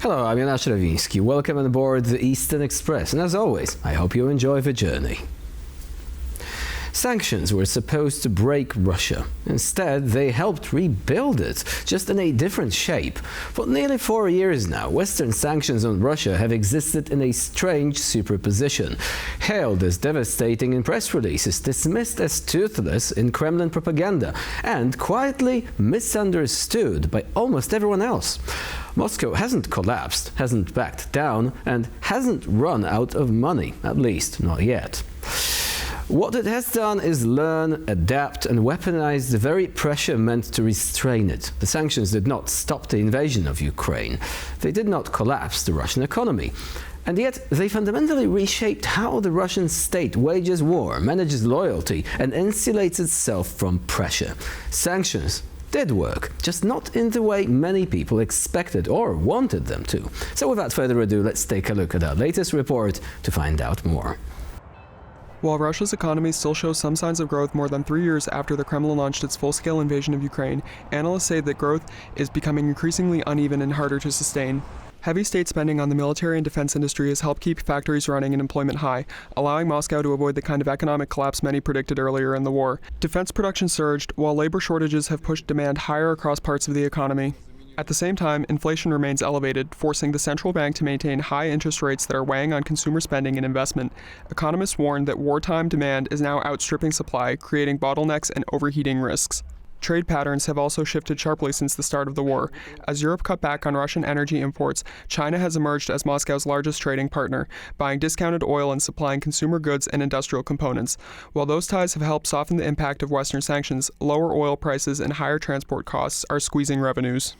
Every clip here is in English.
Hello, I'm Jonasz Rewiński. Welcome on board the Eastern Express, and as always, I hope you enjoy the journey. Sanctions were supposed to break Russia. Instead, they helped rebuild it, just in a different shape. For nearly 4 years now, Western sanctions on Russia have existed in a strange superposition. Hailed as devastating in press releases, dismissed as toothless in Kremlin propaganda, and quietly misunderstood by almost everyone else. Moscow hasn't collapsed, hasn't backed down, and hasn't run out of money, at least not yet. What it has done is learn, adapt, and weaponize the very pressure meant to restrain it. The sanctions did not stop the invasion of Ukraine. They did not collapse the Russian economy. And yet, they fundamentally reshaped how the Russian state wages war, manages loyalty, and insulates itself from pressure. Sanctions did work, just not in the way many people expected or wanted them to. So without further ado, let's take a look at our latest report to find out more. While Russia's economy still shows some signs of growth more than 3 years after the Kremlin launched its full-scale invasion of Ukraine, analysts say that growth is becoming increasingly uneven and harder to sustain. Heavy state spending on the military and defense industry has helped keep factories running and employment high, allowing Moscow to avoid the kind of economic collapse many predicted earlier in the war. Defense production surged, while labor shortages have pushed demand higher across parts of the economy. At the same time, inflation remains elevated, forcing the central bank to maintain high interest rates that are weighing on consumer spending and investment. Economists warn that wartime demand is now outstripping supply, creating bottlenecks and overheating risks. Trade patterns have also shifted sharply since the start of the war. As Europe cut back on Russian energy imports, China has emerged as Moscow's largest trading partner, buying discounted oil and supplying consumer goods and industrial components. While those ties have helped soften the impact of Western sanctions, lower oil prices and higher transport costs are squeezing revenues.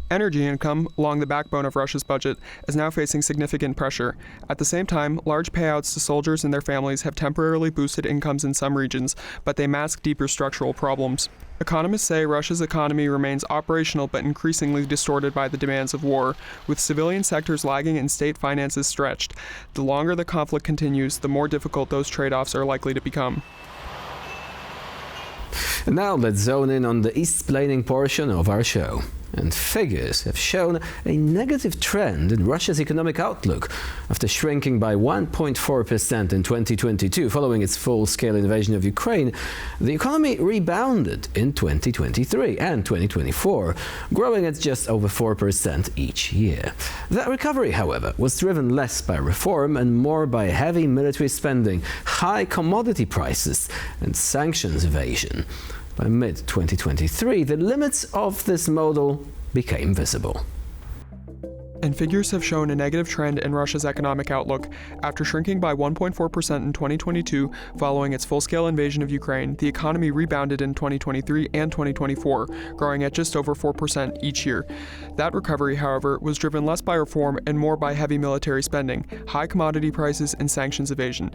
Energy income, along the backbone of Russia's budget, is now facing significant pressure. At the same time, large payouts to soldiers and their families have temporarily boosted incomes in some regions, but they mask deeper structural problems. Economists say Russia's economy remains operational but increasingly distorted by the demands of war, with civilian sectors lagging and state finances stretched. The longer the conflict continues, the more difficult those trade-offs are likely to become. And now let's zone in on the East-splaining portion of our show. And figures have shown a negative trend in Russia's economic outlook. After shrinking by 1.4% in 2022 following its full-scale invasion of Ukraine, the economy rebounded in 2023 and 2024, growing at just over 4% each year. That recovery, however, was driven less by reform and more by heavy military spending, high commodity prices, and sanctions evasion. By mid-2023, the limits of this model became visible. And figures have shown a negative trend in Russia's economic outlook. After shrinking by 1.4% in 2022 following its full-scale invasion of Ukraine, the economy rebounded in 2023 and 2024, growing at just over 4% each year. That recovery, however, was driven less by reform and more by heavy military spending, high commodity prices, and sanctions evasion.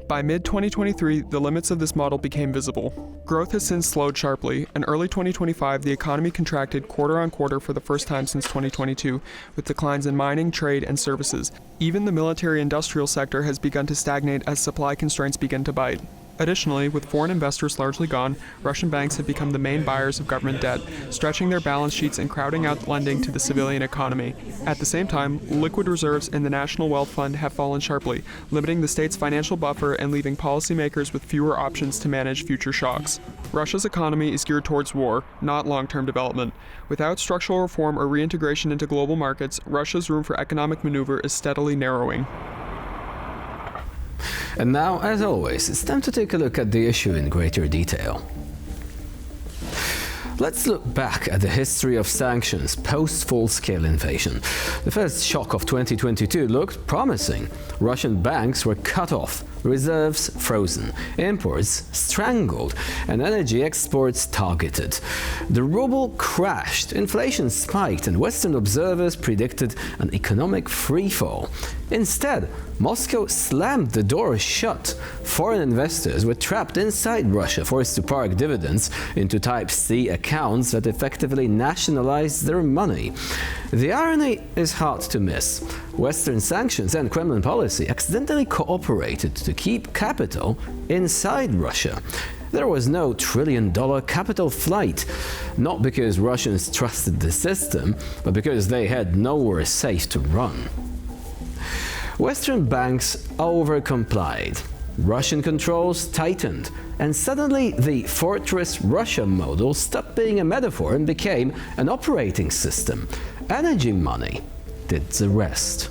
By mid-2023, the limits of this model became visible. Growth has since slowed sharply. In early 2025, the economy contracted quarter-on-quarter for the first time since 2022, with declines in mining, trade, and services. Even the military-industrial sector has begun to stagnate as supply constraints begin to bite. Additionally, with foreign investors largely gone, Russian banks have become the main buyers of government debt, stretching their balance sheets and crowding out lending to the civilian economy. At the same time, liquid reserves in the National Wealth Fund have fallen sharply, limiting the state's financial buffer and leaving policymakers with fewer options to manage future shocks. Russia's economy is geared towards war, not long-term development. Without structural reform or reintegration into global markets, Russia's room for economic maneuver is steadily narrowing. And now, as always, it's time to take a look at the issue in greater detail. Let's look back at the history of sanctions post-full-scale invasion. The first shock of 2022 looked promising. Russian banks were cut off, reserves frozen, imports strangled, and energy exports targeted. The ruble crashed, inflation spiked, and Western observers predicted an economic freefall. Instead, Moscow slammed the door shut. Foreign investors were trapped inside Russia, forced to park dividends into Type C accounts that effectively nationalized their money. The irony is hard to miss. Western sanctions and Kremlin policy accidentally cooperated to keep capital inside Russia. There was no trillion-dollar capital flight, not because Russians trusted the system, but because they had nowhere safe to run. Western banks overcomplied. Russian controls tightened, and suddenly the Fortress Russia model stopped being a metaphor and became an operating system. Energy money did the rest.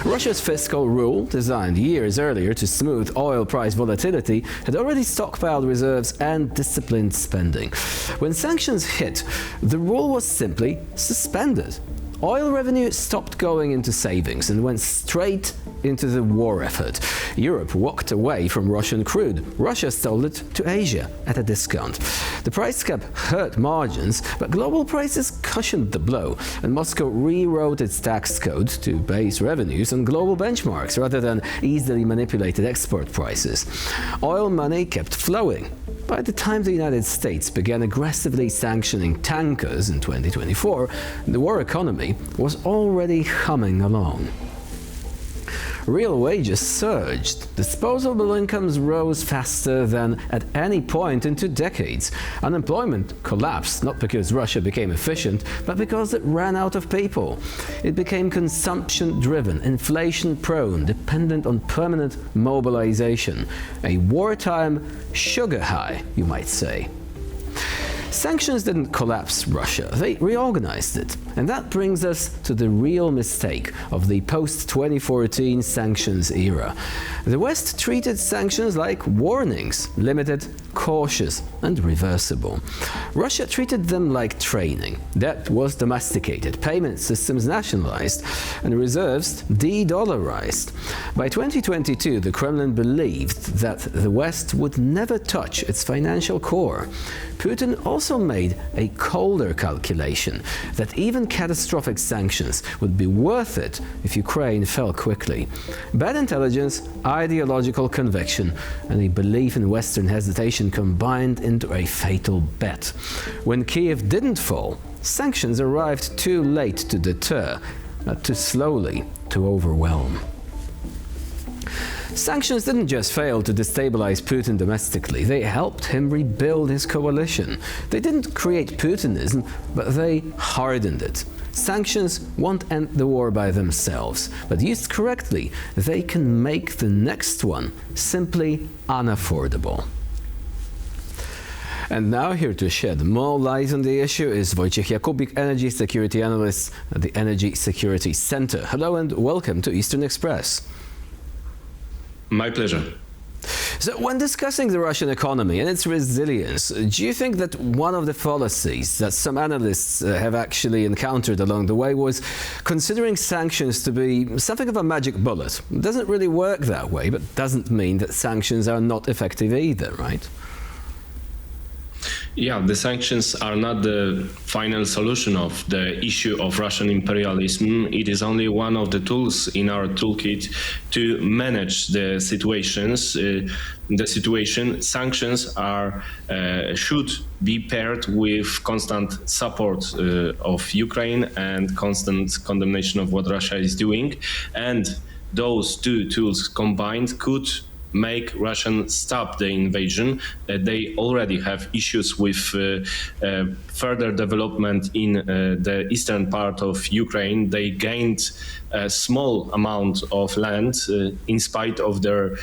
Russia's fiscal rule, designed years earlier to smooth oil price volatility, had already stockpiled reserves and disciplined spending. When sanctions hit, the rule was simply suspended. Oil revenue stopped going into savings and went straight into the war effort. Europe walked away from Russian crude. Russia sold it to Asia at a discount. The price cap hurt margins, but global prices cushioned the blow, and Moscow rewrote its tax code to base revenues on global benchmarks rather than easily manipulated export prices. Oil money kept flowing. By the time the United States began aggressively sanctioning tankers in 2024, the war economy was already humming along. Real wages surged. Disposable incomes rose faster than at any point in 2 decades. Unemployment collapsed not because Russia became efficient, but because it ran out of people. It became consumption-driven, inflation-prone, dependent on permanent mobilization. A wartime sugar high, you might say. Sanctions didn't collapse Russia, they reorganized it. And that brings us to the real mistake of the post-2014 sanctions era. The West treated sanctions like warnings, limited, cautious, and reversible. Russia treated them like training. Debt was domesticated, payment systems nationalized, and reserves de-dollarized. By 2022, the Kremlin believed that the West would never touch its financial core. Putin also made a colder calculation that even catastrophic sanctions would be worth it if Ukraine fell quickly. Bad intelligence, ideological conviction, and a belief in Western hesitation combined into a fatal bet. When Kiev didn't fall, sanctions arrived too late to deter, too slowly to overwhelm. Sanctions didn't just fail to destabilize Putin domestically, they helped him rebuild his coalition. They didn't create Putinism, but they hardened it. Sanctions won't end the war by themselves, but used correctly, they can make the next one simply unaffordable. And now here to shed more light on the issue is Wojciech Jakubik, Energy Security Analyst at the Energy Security Center. Hello and welcome to Eastern Express. My pleasure. So when discussing the Russian economy and its resilience, do you think that one of the fallacies that some analysts have actually encountered along the way was considering sanctions to be something of a magic bullet? It doesn't really work that way, but doesn't mean that sanctions are not effective either, right? Yeah, the sanctions are not the final solution of the issue of Russian imperialism. It is only one of the tools in our toolkit to manage the situations. Sanctions are should be paired with constant support of Ukraine and constant condemnation of what Russia is doing, and those two tools combined could make Russian stop the invasion. They already have issues with further development in the eastern part of Ukraine. They gained a small amount of land in spite of their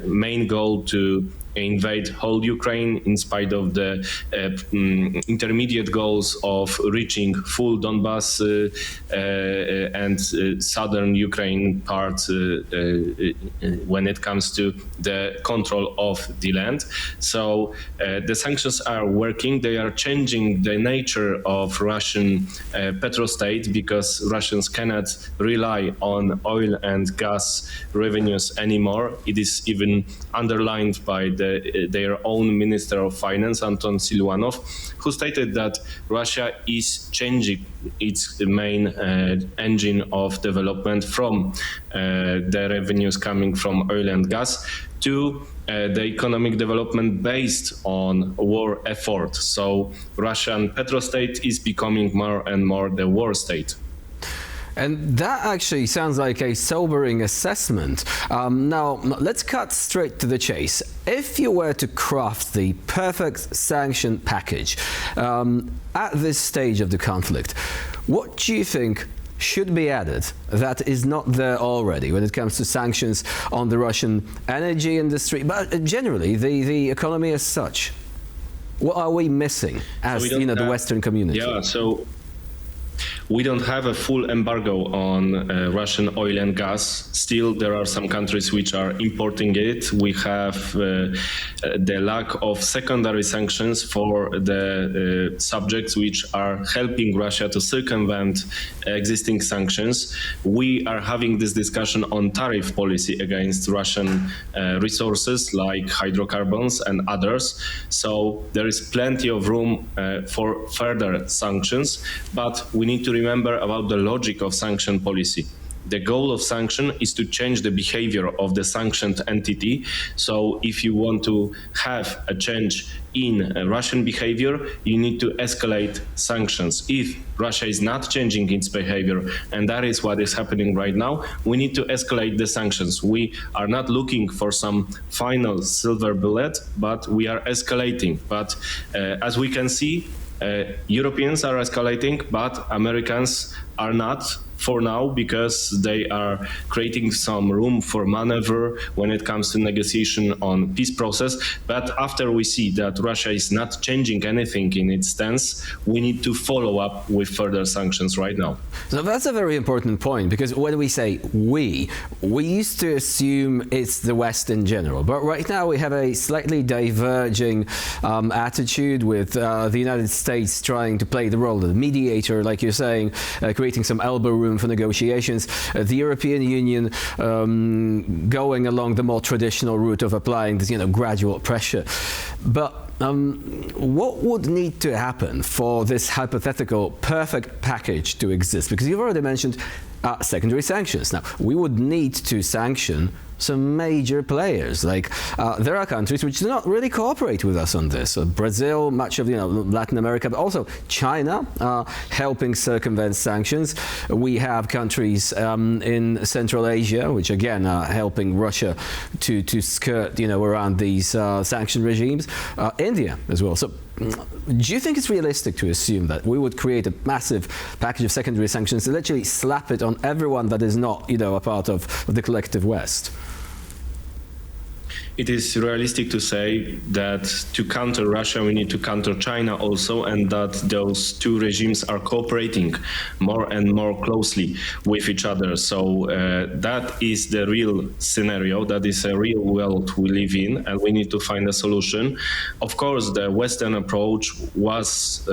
main goal to invade whole Ukraine, in spite of the intermediate goals of reaching full Donbass and southern Ukraine part when it comes to the control of the land. So the sanctions are working. They are changing the nature of Russian petrostate, because Russians cannot rely on oil and gas revenues anymore. It is even underlined by their own Minister of Finance, Anton Siluanov, who stated that Russia is changing its main engine of development from the revenues coming from oil and gas to the economic development based on war effort. So Russian petrostate is becoming more and more the war state. And that actually sounds like a sobering assessment. Now, let's cut straight to the chase. If you were to craft the perfect sanction package at this stage of the conflict, what do you think should be added that is not there already when it comes to sanctions on the Russian energy industry, but generally the economy as such? What are we missing as the Western community? Yeah, so we don't have a full embargo on Russian oil and gas. Still, there are some countries which are importing it. We have the lack of secondary sanctions for the subjects which are helping Russia to circumvent existing sanctions. We are having this discussion on tariff policy against Russian resources like hydrocarbons and others. So there is plenty of room for further sanctions, but we need to remember about the logic of sanction policy. The goal of sanction is to change the behavior of the sanctioned entity. So if you want to have a change in Russian behavior, you need to escalate sanctions. If Russia is not changing its behavior, and that is what is happening right now, we need to escalate the sanctions. We are not looking for some final silver bullet, but we are escalating. But as we can see, Europeans are escalating, but Americans are not for now, because they are creating some room for maneuver when it comes to negotiation on peace process. But after we see that Russia is not changing anything in its stance, we need to follow up with further sanctions right now. So that's a very important point, because when we say we used to assume it's the West in general, but right now we have a slightly diverging attitude with the United States trying to play the role of the mediator, like you're saying, creating some elbow room for negotiations, the European Union going along the more traditional route of applying this, gradual pressure. But what would need to happen for this hypothetical perfect package to exist? Because you've already mentioned secondary sanctions. Now, we would need to sanction some major players. Like there are countries which do not really cooperate with us on this. Brazil, much of Latin America, but also China helping circumvent sanctions. We have countries in Central Asia, which again are helping Russia to skirt around these sanction regimes. India as well. So do you think it's realistic to assume that we would create a massive package of secondary sanctions and literally slap it on everyone that is not, a part of the collective West? It is realistic to say that to counter Russia, we need to counter China also, and that those two regimes are cooperating more and more closely with each other. So that is the real scenario. That is a real world we live in, and we need to find a solution. Of course, the Western approach was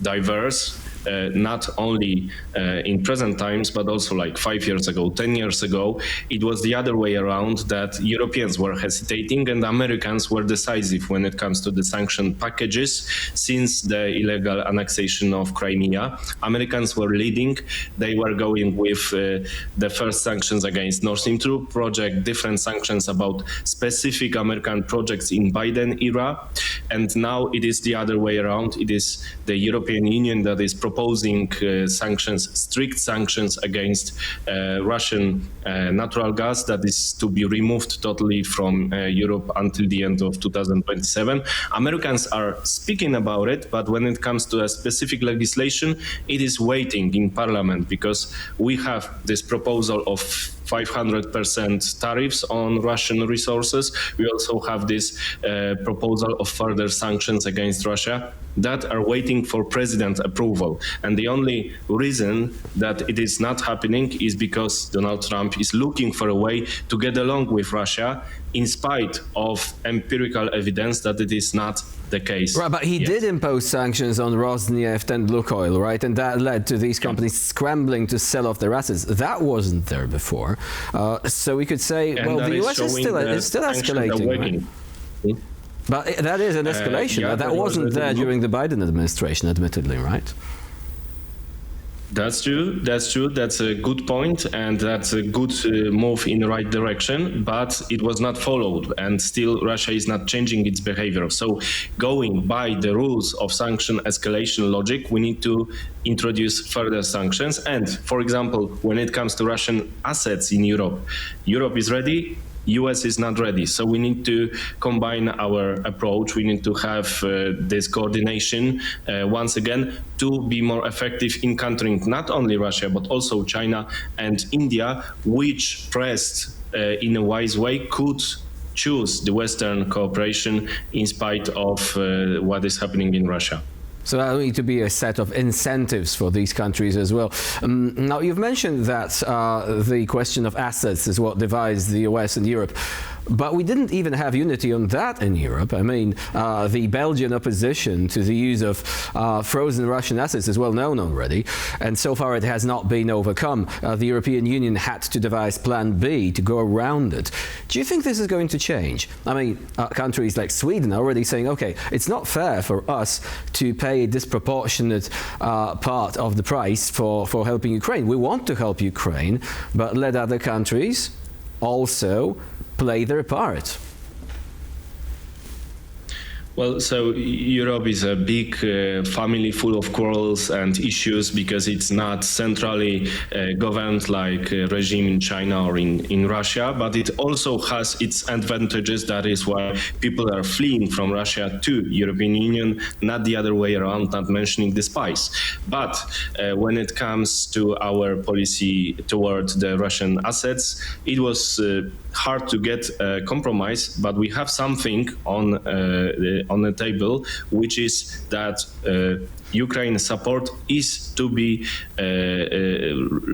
diverse. Not only in present times, but also like 5 years ago, 10 years ago, it was the other way around, that Europeans were hesitating and Americans were decisive when it comes to the sanction packages. Since the illegal annexation of Crimea, Americans were leading. They were going with the first sanctions against Nord Stream 2 project, different sanctions about specific American projects in Biden era. And now it is the other way around. It is the European Union that is proposing sanctions, strict sanctions against Russian natural gas that is to be removed totally from Europe until the end of 2027. Americans are speaking about it, but when it comes to a specific legislation, it is waiting in Parliament, because we have this proposal of 500% tariffs on Russian resources. We also have this proposal of further sanctions against Russia that are waiting for president approval. And the only reason that it is not happening is because Donald Trump is looking for a way to get along with Russia, in spite of empirical evidence that it is not the case. Right, but he did impose sanctions on Rosneft and Lukoil, right? And that led to these companies scrambling to sell off their assets. That wasn't there before. So we could say, well, the US is still escalating, right? But that is an escalation. That wasn't there during the Biden administration, admittedly, right? That's true. That's true. That's a good point, and that's a good move in the right direction. But it was not followed, and still Russia is not changing its behavior. So, going by the rules of sanction escalation logic, we need to introduce further sanctions. And, for example, when it comes to Russian assets in Europe, Europe is ready. US is not ready. So we need to combine our approach. We need to have this coordination once again to be more effective in countering not only Russia, but also China and India, which pressed in a wise way could choose the Western cooperation in spite of what is happening in Russia. So there will need to be a set of incentives for these countries as well. Now, you've mentioned that the question of assets is what divides the US and Europe. But we didn't even have unity on that in Europe. I mean, the Belgian opposition to the use of frozen Russian assets is well known already, and so far it has not been overcome. The European Union had to devise Plan B to go around it. Do you think this is going to change? I mean, countries like Sweden are already saying, okay, it's not fair for us to pay a disproportionate part of the price for helping Ukraine. We want to help Ukraine, but let other countries also play their part. Well, so Europe is a big family full of quarrels and issues because it's not centrally governed like a regime in China or in Russia, but it also has its advantages. That is why people are fleeing from Russia to European Union, not the other way around, not mentioning the spies. But when it comes to our policy towards the Russian assets, it was hard to get a compromise, but we have something on the table, which is that Ukraine support is to be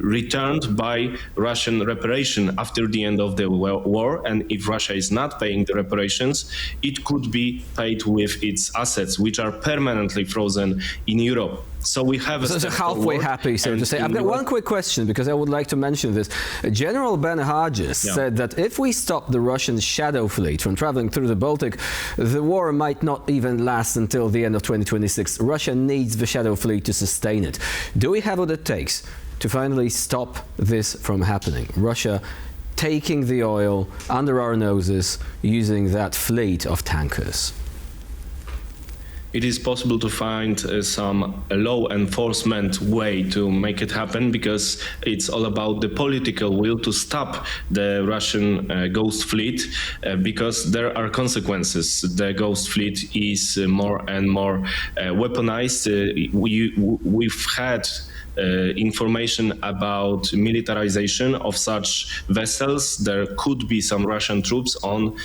returned by Russian reparation after the end of the war. And if Russia is not paying the reparations, it could be paid with its assets, which are permanently frozen in Europe. So we have a so halfway happy, so to say. I've got one quick question because I would like to mention this. General Ben Hodges said that if we stop the Russian shadow fleet from traveling through the Baltic, the war might not even last until the end of 2026. Russia needs the shadow fleet to sustain it. Do we have what it takes to finally stop this from happening? Russia taking the oil under our noses using that fleet of tankers. It is possible to find some law enforcement way to make it happen, because it's all about the political will to stop the Russian ghost fleet, because there are consequences. The ghost fleet is more and more weaponized. We've had information about militarization of such vessels. There could be some Russian troops on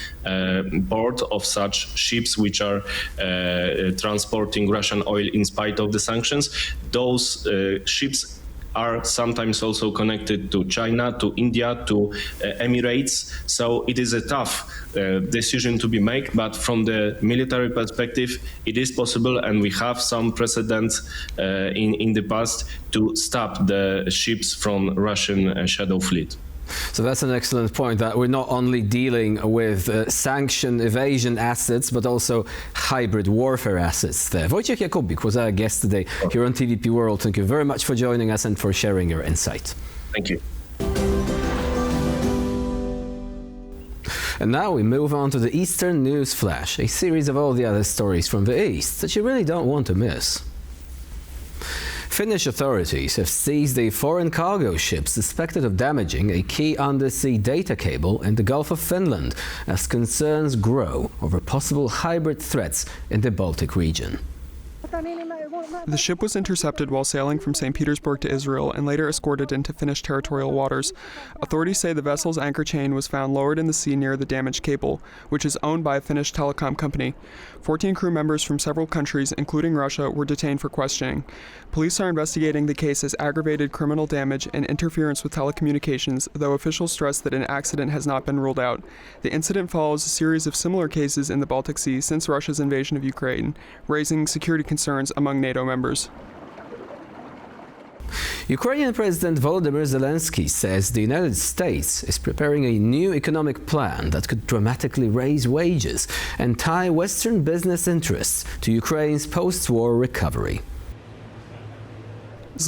board of such ships which are transporting Russian oil in spite of the sanctions. Those ships are sometimes also connected to China, to India, to Emirates. So it is a tough decision to be made, but from the military perspective, it is possible, and we have some precedents in the past to stop the ships from Russian shadow fleet. So that's an excellent point, that we're not only dealing with sanction evasion assets, but also hybrid warfare assets there. Wojciech Jakubik was our guest today here on TVP World. Thank you very much for joining us and for sharing your insight. Thank you. And now we move on to the Eastern News Flash, a series of all the other stories from the East that you really don't want to miss. Finnish authorities have seized a foreign cargo ship suspected of damaging a key undersea data cable in the Gulf of Finland as concerns grow over possible hybrid threats in the Baltic region. The ship was intercepted while sailing from St. Petersburg to Israel and later escorted into Finnish territorial waters. Authorities say the vessel's anchor chain was found lowered in the sea near the damaged cable, which is owned by a Finnish telecom company. 14 crew members from several countries, including Russia, were detained for questioning. Police are investigating the case as aggravated criminal damage and interference with telecommunications, though officials stress that an accident has not been ruled out. The incident follows a series of similar cases in the Baltic Sea since Russia's invasion of Ukraine, raising security concerns among NATO members. Ukrainian President Volodymyr Zelensky says the United States is preparing a new economic plan that could dramatically raise wages and tie Western business interests to Ukraine's post-war recovery.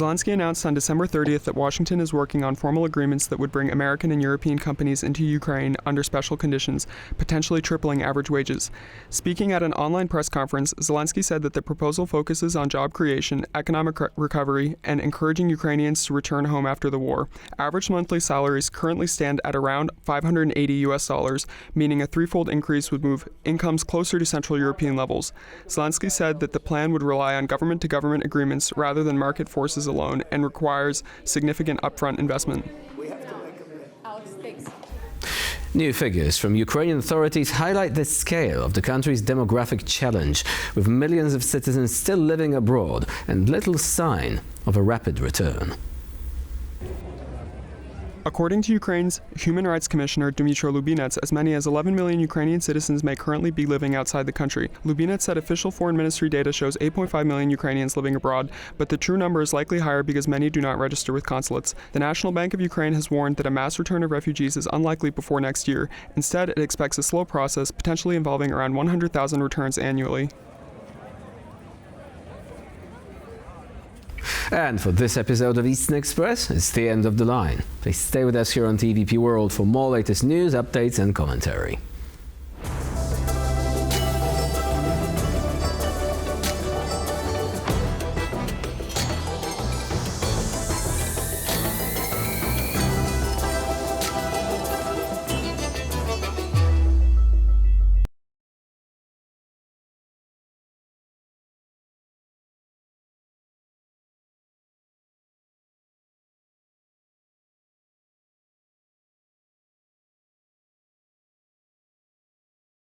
Zelensky announced on December 30th that Washington is working on formal agreements that would bring American and European companies into Ukraine under special conditions, potentially tripling average wages. Speaking at an online press conference, Zelensky said that the proposal focuses on job creation, economic recovery, and encouraging Ukrainians to return home after the war. Average monthly salaries currently stand at around $580, meaning a threefold increase would move incomes closer to Central European levels. Zelensky said that the plan would rely on government-to-government agreements rather than market forces alone and requires significant upfront investment. New figures from Ukrainian authorities highlight the scale of the country's demographic challenge, with millions of citizens still living abroad and little sign of a rapid return. According to Ukraine's Human Rights Commissioner Dmytro Lubinets, as many as 11 million Ukrainian citizens may currently be living outside the country. Lubinets said official foreign ministry data shows 8.5 million Ukrainians living abroad, but the true number is likely higher because many do not register with consulates. The National Bank of Ukraine has warned that a mass return of refugees is unlikely before next year. Instead, it expects a slow process, potentially involving around 100,000 returns annually. And for this episode of Eastern Express, it's the end of the line. Please stay with us here on TVP World for more latest news, updates and commentary.